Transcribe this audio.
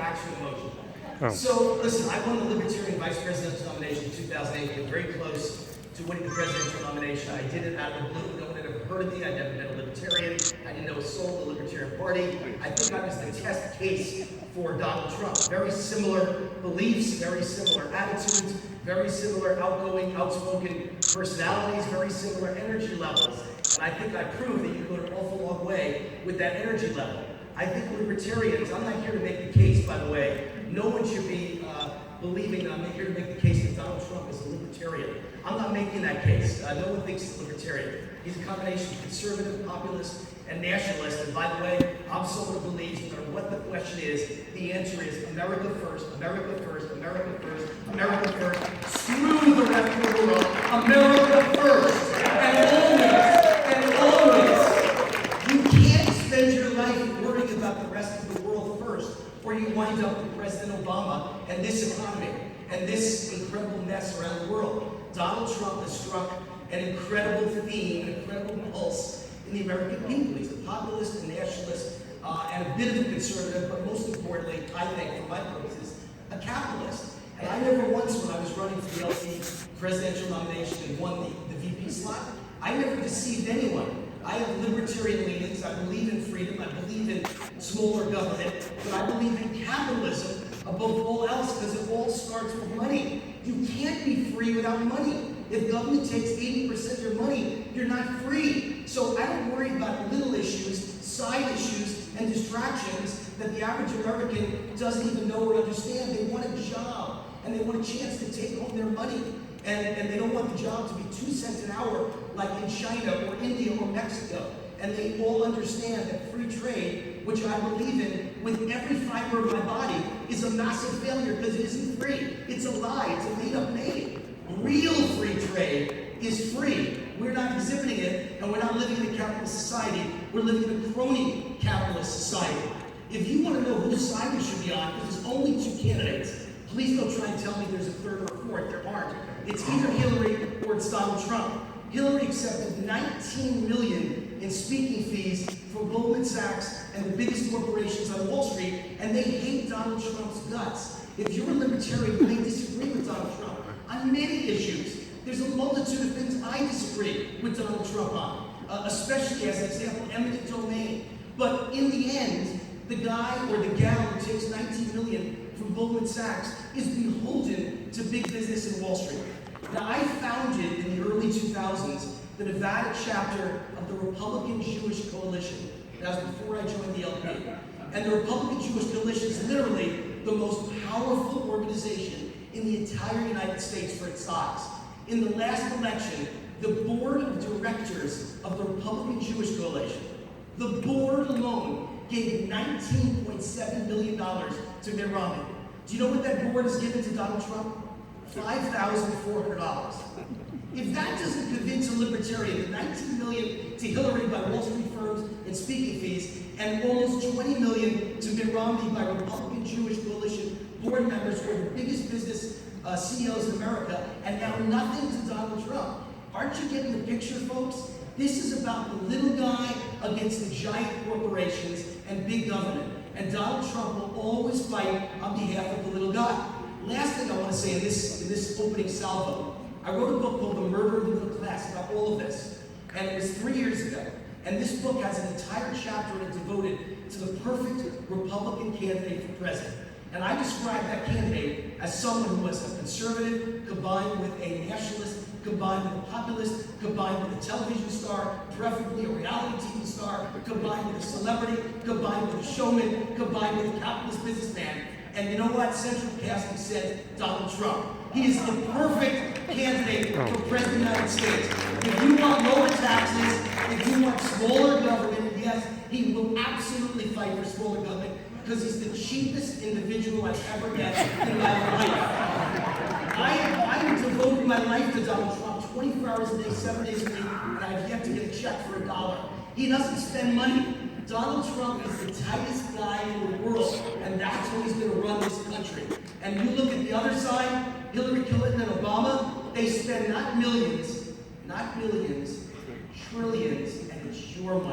reaction emotion. Oh. So, listen, I won the Libertarian Vice Presidential nomination in 2008. Came very close to winning the presidential nomination. I did it out of the blue. No one had ever heard of me. I'd never been a Libertarian. I didn't know a soul of the Libertarian Party. I think I was the test case for Donald Trump. Very similar beliefs, very similar attitudes, very similar outgoing, outspoken personalities, very similar energy levels. And I think I proved that you can go an awful long way with that energy level. I think libertarians, I'm not here to make the case, by the way. No one should be believing I'm here to make the case that Donald Trump is a libertarian. I'm not making that case. No one thinks he's a libertarian. He's a combination of conservative, populist, and nationalist. And by the way, I'm someone who believes no matter what the question is, the answer is America first, America first, America first, America first. Screw the rest of the world. America first. And always, you can't spend your life worrying about the rest of the world first, or you wind up with President Obama and this economy and this incredible mess around the world. Donald Trump has struck an incredible theme, an incredible pulse in the American people. He's a populist, a nationalist, and a bit of a conservative, but most importantly, I think, for my purposes, a capitalist. And I never once, when I was running for the LP presidential nomination and won the VP slot, I never deceived anyone. I have libertarian leanings. I believe in freedom. I believe in smaller government. But I believe in capitalism above all else because it all starts with money. You can't be free without money. If government takes 80% of your money, you're not free. So I don't worry about little issues, side issues, and distractions that the average American doesn't even know or understand. They want a job, and they want a chance to take home their money. And they don't want the job to be 2 cents an hour like in China or India or Mexico. And they all understand that free trade, which I believe in with every fiber of my body, is a massive failure because it isn't free. It's a lie. It's a made-up name. Real free trade is free. We're not exhibiting it, and we're not living in a capitalist society. We're living in a crony capitalist society. If you want to know whose side you should be on, because there's only 2 candidates, please don't try and tell me there's a third or a fourth. There aren't. It's either Hillary or it's Donald Trump. Hillary accepted $19 million in speaking fees from Goldman Sachs and the biggest corporations on Wall Street, and they hate Donald Trump's guts. If you're a libertarian, you may disagree with Donald Trump on many issues. There's a multitude of things I disagree with Donald Trump on, especially as an example, eminent domain. But in the end, the guy or the gal who takes $19 million from Goldman Sachs is beholden to big business in Wall Street. Now, I founded in the early 2000s the Nevada chapter of the Republican Jewish Coalition. That was before I joined the LP. And the Republican Jewish Coalition is literally the most powerful organization in the entire United States for its size. In the last election, the board of directors of the Republican Jewish Coalition, the board alone gave $19.7 million to Mitt Romney. Do you know what that board has given to Donald Trump? $5,400. If that doesn't convince a libertarian, the $19 million to Hillary by Wall Street firms and speaking fees, and almost $20 million to Mitt Romney by Republican Jewish Coalition board members who are the biggest business CEOs in America, and now nothing to Donald Trump. Aren't you getting the picture, folks? This is about the little guy against the giant corporations and big government. And Donald Trump will always fight on behalf of the little guy. Last thing I want to say in this opening salvo, I wrote a book called The Murder of the Middle Class about all of this. And it was 3 years ago. And this book has an entire chapter in it devoted to the perfect Republican candidate for president. And I described that candidate as someone who was a conservative combined with a nationalist, combined with a populist, combined with a television star, preferably a reality TV star, combined with a celebrity, combined with a showman, combined with a capitalist businessman. And you know what? Central casting said Donald Trump. He is the perfect candidate for President of the United States. If you want lower taxes, if you want smaller government, yes, he will absolutely fight for smaller government because he's the cheapest individual I've ever met in my life. I devoted my life to Donald Trump 24 hours a day, 7 days a week, and I've yet to get a check for $1. He doesn't spend money. Donald Trump is the tightest guy in the world, and that's how he's going to run this country. And you look at the other side, Hillary Clinton and Obama, they spend not millions, not billions, trillions, and it's your money.